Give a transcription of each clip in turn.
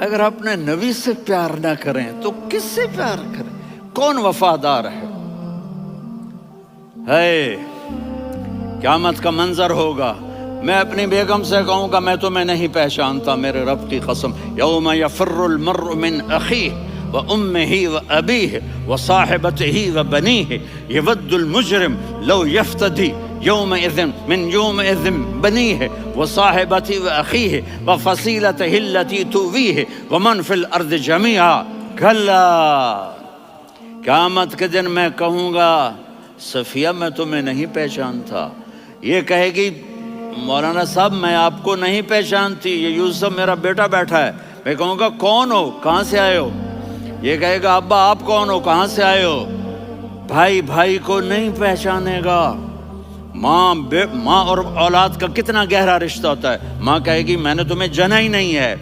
اگر اپنے نبی سے پیار نہ کریں تو کس سے پیار کریں؟ کون وفادار ہے؟ قیامت کا منظر ہوگا، میں اپنی بیگم سے کہوں گا میں تمہیں نہیں پہچانتا، میرے رب کی قسم، یوم یفر المرء من اخیہ وامہ وابیہ وصاحبتہ وبنیہ یود المجرم لو یفتدی یومئذ من یومئذ بنیہ وصاحبتہ واخیہ وفصیلتہ التی تؤویہ ومن فی الارض جمیعا کلا، قیامت کے دن میں کہوں گا صفیہ میں تمہیں نہیں پہچانتا، یہ کہے گی مولانا صاحب میں آپ کو نہیں پہچانتی، یہ یوسف میرا بیٹا بیٹھا ہے، میں کہوں گا کون ہو، کہاں سے آئے ہو؟ یہ کہے گا ابا آپ کون ہو، کہاں سے آئے ہو؟ بھائی بھائی کو نہیں پہچانے گا۔ ماں اور اولاد کا کتنا گہرا رشتہ ہوتا ہے، ماں کہے گی میں نے تمہیں جنا ہی نہیں ہے،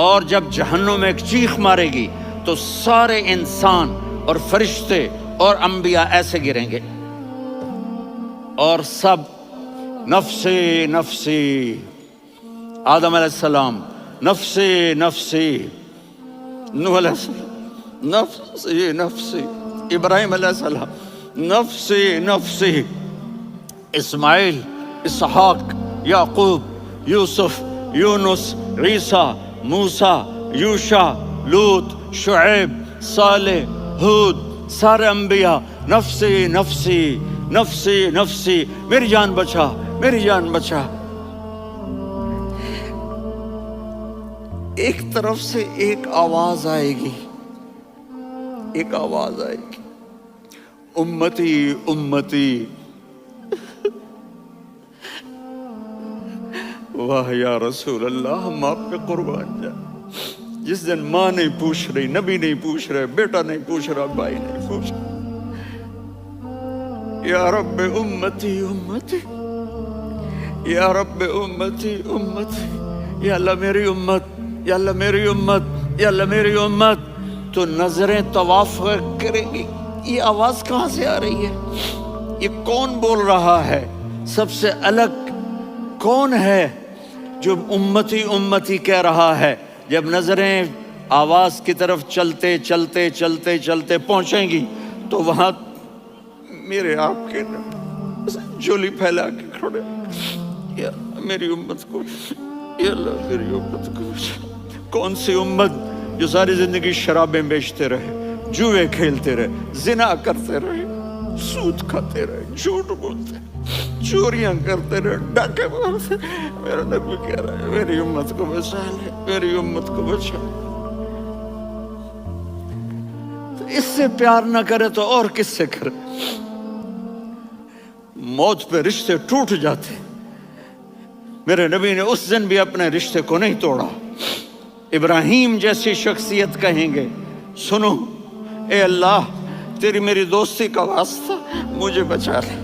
اور جب جہنم میں ایک چیخ مارے گی تو سارے انسان اور فرشتے اور انبیاء ایسے گریں گے اور سب نفسی نفسی، آدم علیہ السلام نفسی نفسی، نوح علیہ السلام نفسی نفسی، ابراہیم علیہ السلام نفسی نفسی، اسماعیل، اسحاق، یعقوب، یوسف، یونس، عیسیٰ، موسیٰ، یوشع، لوط، شعیب، صالح، ہود، سارے انبیاء نفسی نفسی نفسی نفسی، میری جان بچا میری جان بچا۔ ایک طرف سے ایک آواز آئے گی، ایک آواز آئے گی، امتی امتی، واہ یا رسول اللہ ہم آپ پہ قربان جائیں۔ جس دن ماں نہیں پوچھ رہی، نبی نہیں پوچھ رہے، بیٹا نہیں پوچھ رہا، بھائی نہیں پوچھ رہا، یا رب امتی امتی، یا رب امتی امتی، یا اللہ میری امت، یا اللہ میری امت، یا اللہ میری امت، تو نظریں طواف کریں گی، یہ آواز کہاں سے آ رہی ہے؟ یہ کون بول رہا ہے؟ سب سے الگ کون ہے جو امتی امتی کہہ رہا ہے؟ جب نظریں آواز کی طرف چلتے چلتے چلتے چلتے پہنچیں گی تو وہاں میرے آپ کے جھولی پھیلا کے کھڑے، یا میری امت کو، یا اللہ میری امت کو۔ کون سی امت جو ساری زندگی شرابیں بیچتے رہے، جوئے کھیلتے رہے، زنا کرتے رہے، سود کھاتے رہے، جھوٹ بولتے، چوریاں کرتے رہے، ڈاکے مارتے، میرا نبی کہہ رہا ہے میری امت کو بچا لے، میری امت کو بچا لے۔ تو اس سے پیار نہ کرے تو اور کس سے کرے؟ موت پہ رشتے ٹوٹ جاتے، میرے نبی نے اس دن بھی اپنے رشتے کو نہیں توڑا۔ ابراہیم جیسی شخصیت کہیں گے سنو اے اللہ تیری میری دوستی کا واسطہ مجھے بچا لے،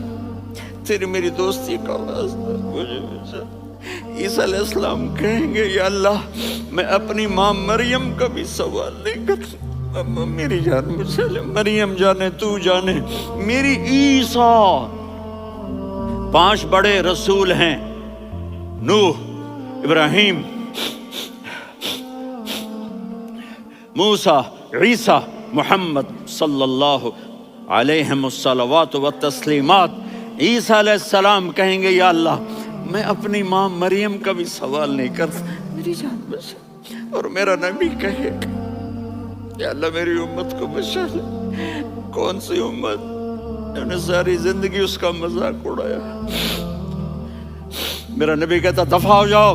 تیری میری دوستی کا واسطہ مجھے بچا۔ عیسیٰ علیہ السلام کہیں گے یا اللہ میں اپنی ماں مریم کا بھی سوال نہیں کرتا، میری جان بچا لے، مریم جانے تو جانے میری عیسیٰ۔ 5 بڑے رسول ہیں، نوح، ابراہیم، موسیٰ، عیسیٰ، محمد صلی اللہ علیہ الصلوات والتسلیمات۔ عیسیٰ علیہ السلام کہیں گے یا اللہ میں اپنی ماں مریم کا بھی سوال نہیں کرتا، میری جان بچا۔ اور میرا نبی کہے یا اللہ میری امت کو بچا لے۔ کون سی امت جنہوں نے ساری زندگی اس کا مذاق اڑایا؟ میرا نبی کہتا دفع ہو جاؤ،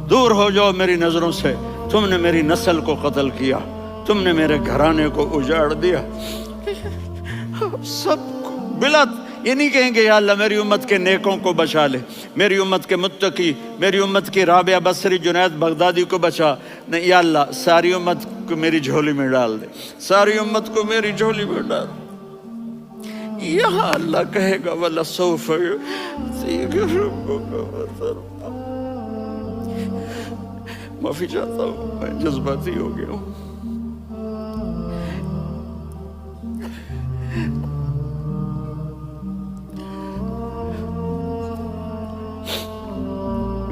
دور ہو جاؤ میری نظروں سے، تم نے میری نسل کو قتل کیا، تم نے میرے گھرانے کو اجاڑ دیا۔ سب کو بلا یہ نہیں کہیں گے یا اللہ میری امت کے نیکوں کو بچا لے، میری امت کے متقی، میری امت کی رابعہ بصری، جنید بغدادی کو بچا، نہیں یا اللہ ساری امت کو میری جھولی میں ڈال دے، ساری امت کو میری جھولی میں ڈال دے۔ یہاں اللہ کہے گا وَلَسَوْفَ يُعْطِيكَ رَبُّكَ فَتَرْضَىٰ۔ معافی چاہتا ہوں میں جذباتی ہو گیا ہوں۔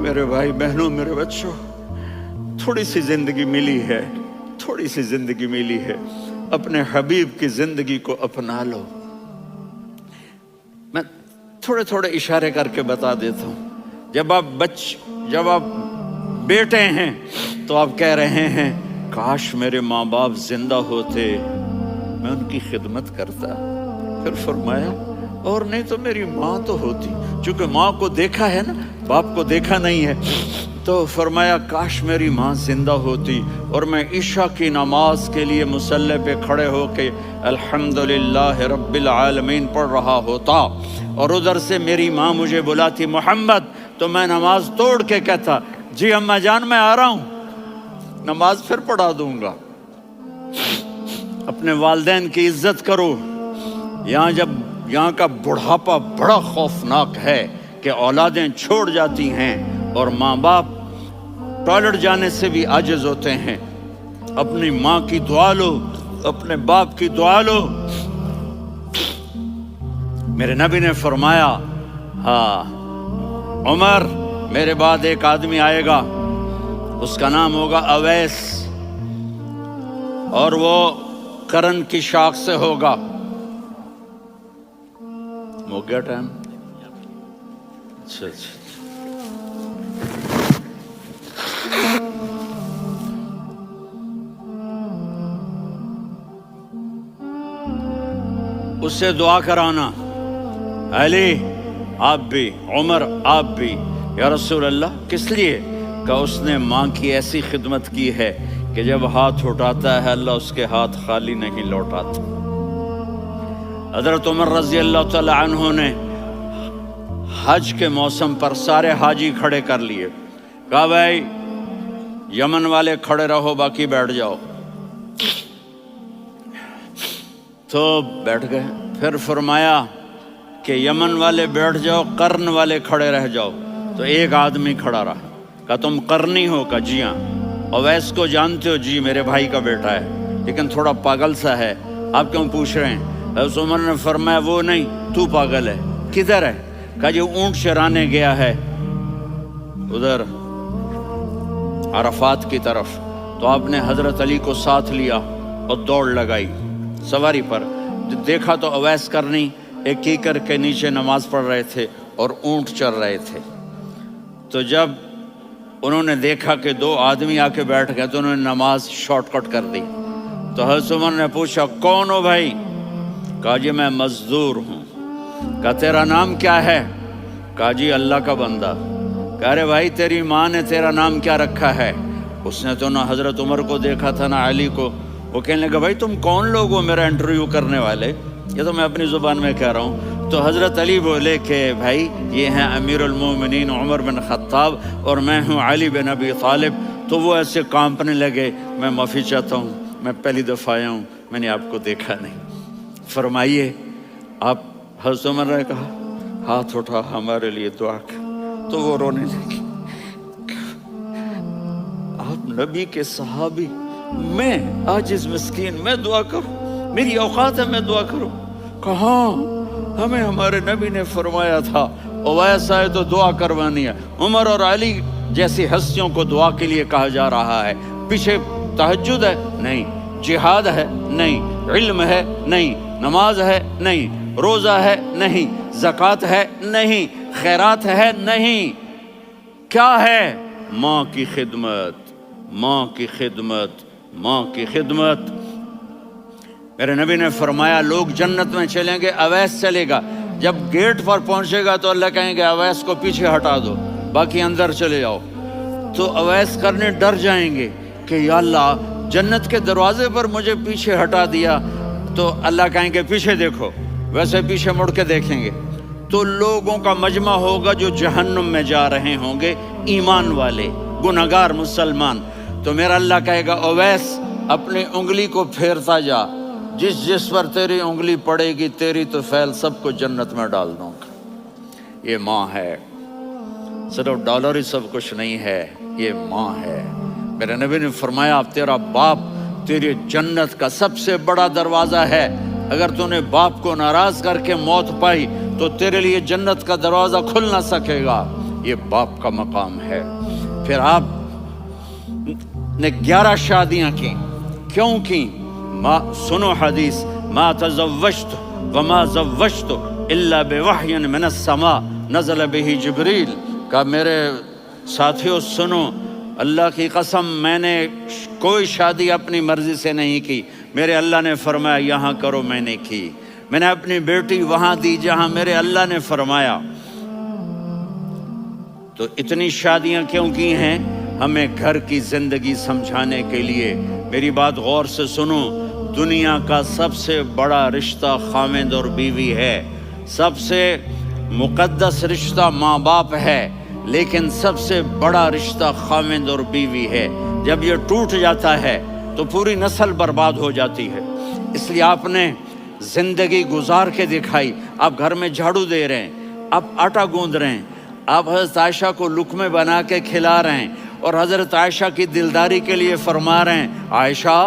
میرے بھائی بہنوں، میرے بچوں، تھوڑی سی زندگی ملی ہے، تھوڑی سی زندگی ملی ہے، اپنے حبیب کی زندگی کو اپنا لو۔ میں تھوڑے تھوڑے اشارے کر کے بتا دیتا ہوں۔ جب آپ بیٹے ہیں تو آپ کہہ رہے ہیں کاش میرے ماں باپ زندہ ہوتے، میں ان کی خدمت کرتا۔ پھر فرمایا اور نہیں تو میری ماں تو ہوتی، چونکہ ماں کو دیکھا ہے نا، باپ کو دیکھا نہیں ہے، تو فرمایا کاش میری ماں زندہ ہوتی اور میں عشاء کی نماز کے لیے مصلی پہ کھڑے ہو کے الحمدللہ رب العالمین پڑھ رہا ہوتا، اور ادھر سے میری ماں مجھے بلاتی محمد، تو میں نماز توڑ کے کہتا جی اماں جان میں آ رہا ہوں، نماز پھر پڑھا دوں گا۔ اپنے والدین کی عزت کرو۔ یہاں کا بڑھاپا بڑا خوفناک ہے کہ اولادیں چھوڑ جاتی ہیں اور ماں باپ ٹوائلٹ جانے سے بھی عاجز ہوتے ہیں۔ اپنی ماں کی دعا لو، اپنے باپ کی دعا لو۔ میرے نبی نے فرمایا ہاں عمر، میرے بعد ایک آدمی آئے گا، اس کا نام ہوگا اویس، اور وہ قرن کی شاخ سے ہوگا۔ ہو گیا ٹائم؟ اچھا اس سے دعا کرانا، علی آپ بھی، عمر آپ بھی۔ یا رسول اللہ کس لیے؟ کہ اس نے ماں کی ایسی خدمت کی ہے کہ جب ہاتھ اٹھاتا ہے اللہ اس کے ہاتھ خالی نہیں لوٹاتا۔ حضرت عمر رضی اللہ تعالی عنہ نے حج کے موسم پر سارے حاجی کھڑے کر لیے، کہا بھائی یمن والے کھڑے رہو، باقی بیٹھ جاؤ۔ تو بیٹھ گئے۔ پھر فرمایا کہ یمن والے بیٹھ جاؤ، قرن والے کھڑے رہ جاؤ۔ تو ایک آدمی کھڑا رہا، کہا تم قرنی ہو؟ کہا جی ہاں۔ اویس کو جانتے ہو؟ جی میرے بھائی کا بیٹا ہے، لیکن تھوڑا پاگل سا ہے، آپ کیوں پوچھ رہے ہیں؟ حضرت عمر نے فرمایا وہ نہیں، تو پاگل ہے۔ کدھر ہے؟ کہا جی اونٹ چرانے گیا ہے ادھر عرفات کی طرف۔ تو آپ نے حضرت علی کو ساتھ لیا اور دوڑ لگائی سواری پر۔ دیکھا تو اویس کرنی ایک کیکر کے نیچے نماز پڑھ رہے تھے اور اونٹ چر رہے تھے۔ تو جب انہوں نے دیکھا کہ دو آدمی آ کے بیٹھ گئے تو انہوں نے نماز شارٹ کٹ کر دی۔ تو حضرت عمر نے پوچھا کون ہو بھائی؟ کہا جی میں مزدور ہوں۔ کہا تیرا نام کیا ہے؟ کہا جی اللہ کا بندہ۔ کہا رے بھائی تیری ماں نے تیرا نام کیا رکھا ہے؟ اس نے تو نہ حضرت عمر کو دیکھا تھا نہ علی کو۔ وہ کہنے لگا بھائی تم کون لوگ ہو میرا انٹرویو کرنے والے؟ یہ تو میں اپنی زبان میں کہہ رہا ہوں۔ تو حضرت علی بولے کہ بھائی یہ ہیں امیر المومنین عمر بن خطاب اور میں ہوں علی بن ابی طالب۔ تو وہ ایسے کانپنے لگے، میں معافی چاہتا ہوں، میں پہلی دفعہ آیا ہوں، میں نے آپ کو دیکھا نہیں۔ فرمائیے آپ، حضرت عمر نے کہا ہاتھ اٹھا ہمارے لیے دعا کر۔ تو وہ رونے لگی۔ آپ نبی کے صحابی، میں عاجز مسکین، میں دعا کروں؟ میری اوقات ہے میں دعا کروں؟ کہاں، ہمیں ہمارے نبی نے فرمایا تھا اویس آئے تو دعا کروانی ہے۔ عمر اور علی جیسی ہستیوں کو دعا کے لیے کہا جا رہا ہے۔ پیچھے تہجد ہے؟ نہیں۔ جہاد ہے؟ نہیں۔ علم ہے؟ نہیں۔ نماز ہے؟ نہیں۔ روزہ ہے؟ نہیں۔ زکوٰۃ ہے؟ نہیں۔ خیرات ہے؟ نہیں۔ کیا ہے؟ ماں کی خدمت، ماں کی خدمت، ماں کی خدمت۔ میرے نبی نے فرمایا لوگ جنت میں چلیں گے، اویس چلے گا۔ جب گیٹ پر پہنچے گا تو اللہ کہیں گے اویس کو پیچھے ہٹا دو، باقی اندر چلے جاؤ۔ تو اویس کرنے ڈر جائیں گے کہ یا اللہ جنت کے دروازے پر مجھے پیچھے ہٹا دیا۔ تو اللہ کہیں گے پیچھے دیکھو، ویسے پیچھے مڑ کے دیکھیں گے تو لوگوں کا مجمع ہوگا جو جہنم میں جا رہے ہوں گے، ایمان والے، گنہگار مسلمان۔ تو میرا اللہ کہے گا اویس اپنی انگلی کو پھیرتا جا، جس جس پر تیری انگلی پڑے گی تیری تو فیل سب کو جنت میں ڈال دوں گا۔ یہ ماں ہے، صرف ڈالر ہی سب کچھ نہیں ہے، یہ ماں ہے۔ میرے نبی نے فرمایا تیرا باپ تیری جنت کا سب سے بڑا دروازہ ہے۔ اگر تو نے باپ کو ناراض کر کے موت پائی تو تیرے لیے جنت کا دروازہ کھل نہ سکے گا۔ یہ باپ کا مقام ہے۔ پھر آپ نے 11 شادیاں کی. کیوں کی؟ سنو حدیث، ما تزوجت وما زوجت الا بوحی من السماء نزل به جبریل. کہا میرے ساتھیوں سنو، اللہ کی قسم میں نے کوئی شادی اپنی مرضی سے نہیں کی، میرے اللہ نے فرمایا یہاں کرو، میں نے کی. میں نے اپنی بیٹی وہاں دی جہاں میرے اللہ نے فرمایا. تو اتنی شادیاں کیوں کی ہیں؟ ہمیں گھر کی زندگی سمجھانے کے لیے. میری بات غور سے سنو، دنیا کا سب سے بڑا رشتہ خاوند اور بیوی ہے. سب سے مقدس رشتہ ماں باپ ہے، لیکن سب سے بڑا رشتہ خاوند اور بیوی ہے. جب یہ ٹوٹ جاتا ہے تو پوری نسل برباد ہو جاتی ہے. اس لیے آپ نے زندگی گزار کے دکھائی. آپ گھر میں جھاڑو دے رہے ہیں، آپ آٹا گوندھ رہے ہیں، آپ حضرت عائشہ کو لقمے بنا کے کھلا رہے ہیں، اور حضرت عائشہ کی دلداری کے لیے فرما رہے ہیں عائشہ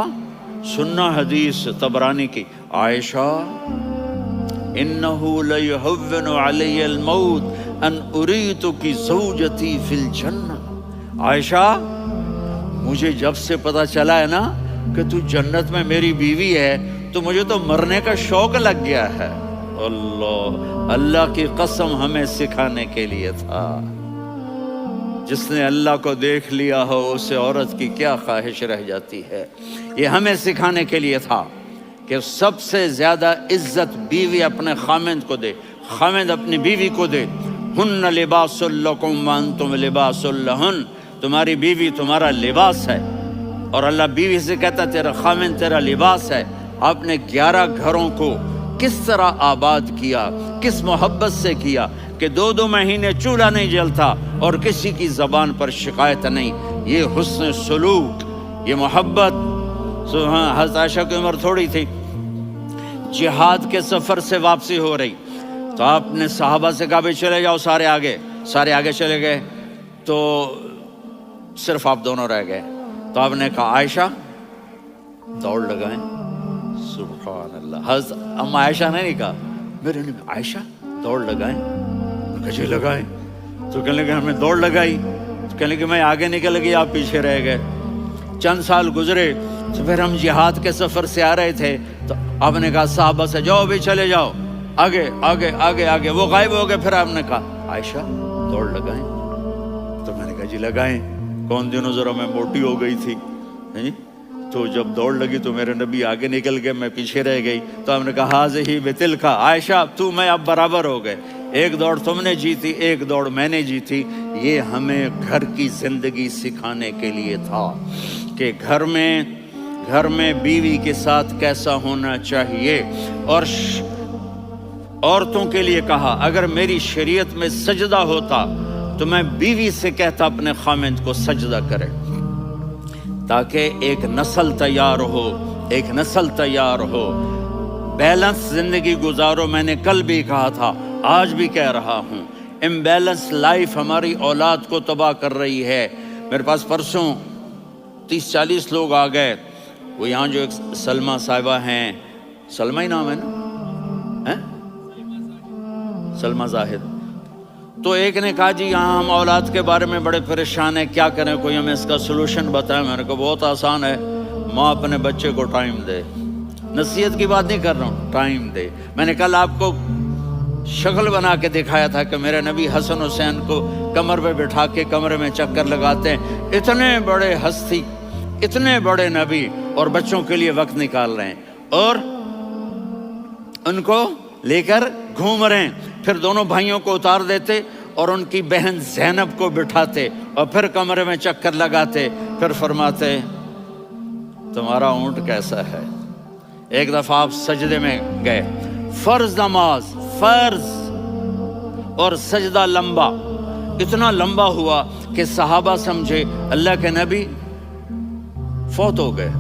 سننا حدیث طبرانی کی، عائشہ انہو لیہون علی الموت ان اریتک زوجتی فی الجنہ. عائشہ مجھے جب سے پتا چلا ہے نا کہ تو جنت میں میری بیوی ہے تو مجھے تو مرنے کا شوق لگ گیا ہے. اللہ کی قسم ہمیں سکھانے کے لیے تھا. جس نے اللہ کو دیکھ لیا ہو اسے عورت کی کیا خواہش رہ جاتی ہے. یہ ہمیں سکھانے کے لیے تھا کہ سب سے زیادہ عزت بیوی اپنے خاوند کو دے، خاوند اپنی بیوی کو دے. ہن لباس لکم وانتم لباس لہن، تمہاری بیوی تمہارا لباس ہے. اور اللہ بیوی سے کہتا تیرا خاوند تیرا لباس ہے. آپ نے 11 گھروں کو کس طرح آباد کیا، کس محبت سے کیا کہ 2 مہینے چولہا نہیں جلتا اور کسی کی زبان پر شکایت نہیں. یہ حسن سلوک، یہ محبت. حضرت عائشہ کی عمر تھوڑی تھی، جہاد کے سفر سے واپسی ہو رہی، تو آپ نے صحابہ سے کہا بھی چلے جاؤ سارے آگے چلے گئے، تو صرف آپ دونوں رہ گئے. تو آپ نے کہا عائشہ دوڑ لگائیں. سبحان اللہ. حضرت اما عائشہ نے نہیں کہا، میرے نے عائشہ دوڑ لگائیں. کہا لگائیں. تو کہنے لگے ہمیں دوڑ لگائی. تو کہنے لگے میں آگے نکل گئی، آپ پیچھے رہ گئے. چند سال گزرے تو پھر ہم جہاد کے سفر سے آ رہے تھے، تو آپ نے کہا صحابہ سے جاؤ بھی چلے جاؤ آگے آگے آگے آگے. وہ غائب ہو گئے. پھر آپ نے کہا عائشہ دوڑ لگائیں. تو میں نے کہا جی لگائیں. کون دنوں ذرا میں موٹی ہو گئی تھی، تو جب دوڑ لگی تو میرے نبی آگے نکل گئے، میں پیچھے رہ گئی. تو ہم نے کہا ہاذہ بتلک، عائشہ تو میں اب برابر ہو گئے. ایک دوڑ تم نے جیتی، ایک دوڑ میں نے جیتی. یہ ہمیں گھر کی زندگی سکھانے کے لیے تھا کہ گھر میں بیوی کے ساتھ کیسا ہونا چاہیے. اور عورتوں کے لیے کہا اگر میری شریعت میں سجدہ ہوتا تو میں بیوی سے کہتا اپنے خاوند کو سجدہ کرے، تاکہ ایک نسل تیار ہو. بیلنس زندگی گزارو. میں نے کل بھی کہا تھا، آج بھی کہہ رہا ہوں، امبیلنس لائف ہماری اولاد کو تباہ کر رہی ہے. میرے پاس پرسوں 30-40 لوگ آ گئے. وہ یہاں جو ایک سلمہ صاحبہ ہیں، سلمہ ہی نام ہے نا، سلمہ زاہد. تو ایک نے کہا جی یہاں ہم اولاد کے بارے میں بڑے پریشان ہیں، کیا کریں، کوئی ہمیں اس کا سلوشن بتائیں. میں نے کہا بہت آسان ہے، ماں اپنے بچے کو ٹائم دے. نصیحت کی بات نہیں کر رہا ہوں، ٹائم دے. میں نے کل آپ کو شکل بنا کے دکھایا تھا کہ میرے نبی حسن حسین کو کمر پہ بٹھا کے کمرے میں چکر لگاتے ہیں. اتنے بڑے ہستی، اتنے بڑے نبی، اور بچوں کے لیے وقت نکال رہے ہیں اور ان کو لے کر گھوم رہے ہیں. پھر دونوں بھائیوں کو اتار دیتے اور ان کی بہن زینب کو بٹھاتے اور پھر کمرے میں چکر لگاتے. پھر فرماتے تمہارا اونٹ کیسا ہے. ایک دفعہ آپ سجدے میں گئے، فرض نماز، فرض، اور سجدہ لمبا، اتنا لمبا ہوا کہ صحابہ سمجھے اللہ کے نبی فوت ہو گئے.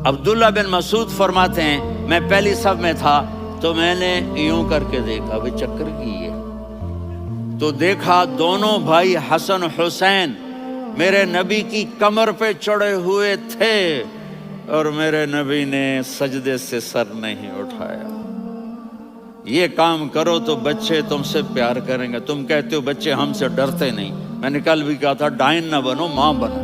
عبداللہ بن مسعود فرماتے ہیں میں پہلی صف میں تھا تو میں نے یوں کر کے دیکھا، بھی چکر کی ہے، تو دیکھا دونوں بھائی حسن حسین میرے نبی کی کمر پہ چڑھے ہوئے تھے اور میرے نبی نے سجدے سے سر نہیں اٹھایا. یہ کام کرو تو بچے تم سے پیار کریں گے. تم کہتے ہو بچے ہم سے ڈرتے نہیں. میں نے کل بھی کہا تھا ڈائن نہ بنو، ماں بنو.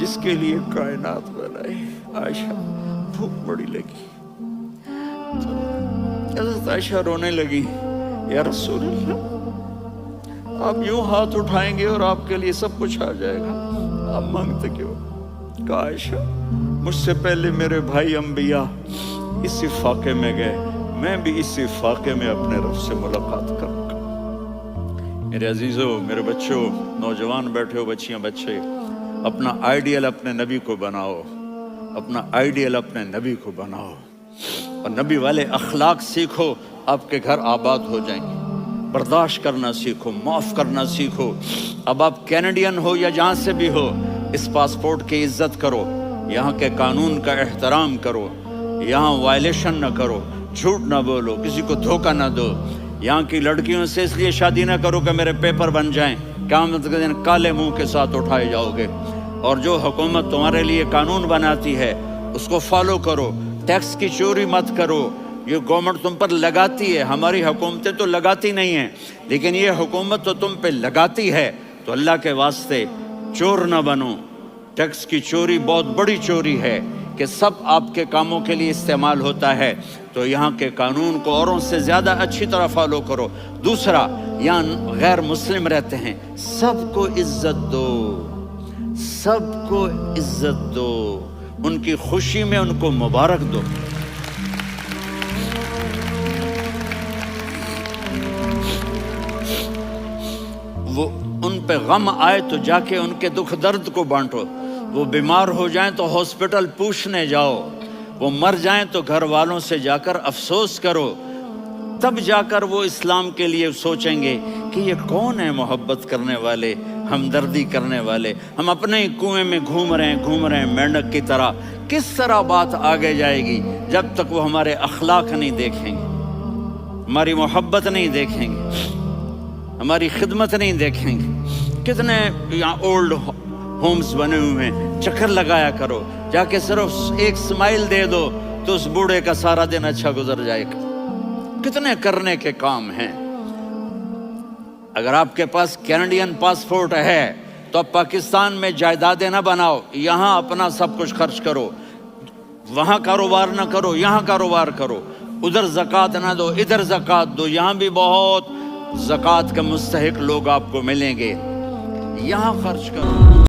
جس کے لیے کائنات بنائی. عائشہ بھوک بڑی لگی. حضرت عائشہ رونے لگی. یا رسول اللہ، آپ یوں ہاتھ اٹھائیں گے اور آپ کے لیے سب کچھ آ جائے گا، آپ مانگتے کیوں؟ کہا عائشہ مجھ سے پہلے میرے بھائی انبیاء اسی فاقے میں گئے، میں بھی اسی فاقے میں اپنے رب سے ملاقات کروں گا. میرے عزیزوں، میرے بچوں، نوجوان بیٹھے ہو، بچیاں بچے، اپنا آئیڈیل اپنے نبی کو بناؤ، اپنا آئیڈیل اپنے نبی کو بناؤ اور نبی والے اخلاق سیکھو، آپ کے گھر آباد ہو جائیں گے. برداشت کرنا سیکھو، معاف کرنا سیکھو. اب آپ کینیڈین ہو یا جہاں سے بھی ہو، اس پاسپورٹ کی عزت کرو، یہاں کے قانون کا احترام کرو، یہاں وائلیشن نہ کرو، جھوٹ نہ بولو، کسی کو دھوکہ نہ دو. یہاں کی لڑکیوں سے اس لیے شادی نہ کرو کہ میرے پیپر بن جائیں، قیامت کے دن کالے منہ کے ساتھ اٹھائے جاؤ گے. اور جو حکومت تمہارے لیے قانون بناتی ہے اس کو فالو کرو. ٹیکس کی چوری مت کرو. یہ گورنمنٹ تم پر لگاتی ہے، ہماری حکومتیں تو لگاتی نہیں ہیں، لیکن یہ حکومت تو تم پہ لگاتی ہے. تو اللہ کے واسطے چور نہ بنو. ٹیکس کی چوری بہت بڑی چوری ہے کہ سب آپ کے کاموں کے لیے استعمال ہوتا ہے. تو یہاں کے قانون کو اوروں سے زیادہ اچھی طرح فالو کرو. دوسرا، یہاں غیر مسلم رہتے ہیں، سب کو عزت دو، سب کو عزت دو، ان کی خوشی میں ان کو مبارک دو. وہ ان پہ غم آئے تو جا کے ان کے دکھ درد کو بانٹو. وہ بیمار ہو جائیں تو ہاسپٹل پوچھنے جاؤ. وہ مر جائیں تو گھر والوں سے جا کر افسوس کرو. تب جا کر وہ اسلام کے لیے سوچیں گے کہ یہ کون ہے محبت کرنے والے، ہمدردی کرنے والے. ہم اپنے ہی کنویں میں گھوم رہے ہیں مینڈک کی طرح. کس طرح بات آگے جائے گی جب تک وہ ہمارے اخلاق نہیں دیکھیں گے، ہماری محبت نہیں دیکھیں گے، ہماری خدمت نہیں دیکھیں گے. کتنے یہاں اولڈ ہومز بنے ہوئے ہیں، چکر لگایا کرو. جا کے صرف ایک سمائل دے دو تو اس بوڑھے کا سارا دن اچھا گزر جائے گا. کتنے کرنے کے کام ہیں. اگر آپ کے پاس کینیڈین پاسپورٹ ہے تو اب پاکستان میں جائیدادیں نہ بناؤ، یہاں اپنا سب کچھ خرچ کرو. وہاں کاروبار نہ کرو، یہاں کاروبار کرو. ادھر زکوٰۃ نہ دو، ادھر زکوٰۃ دو. یہاں بھی بہت زکوٰۃ کے مستحق لوگ آپ کو ملیں گے. یہاں خرچ کرو.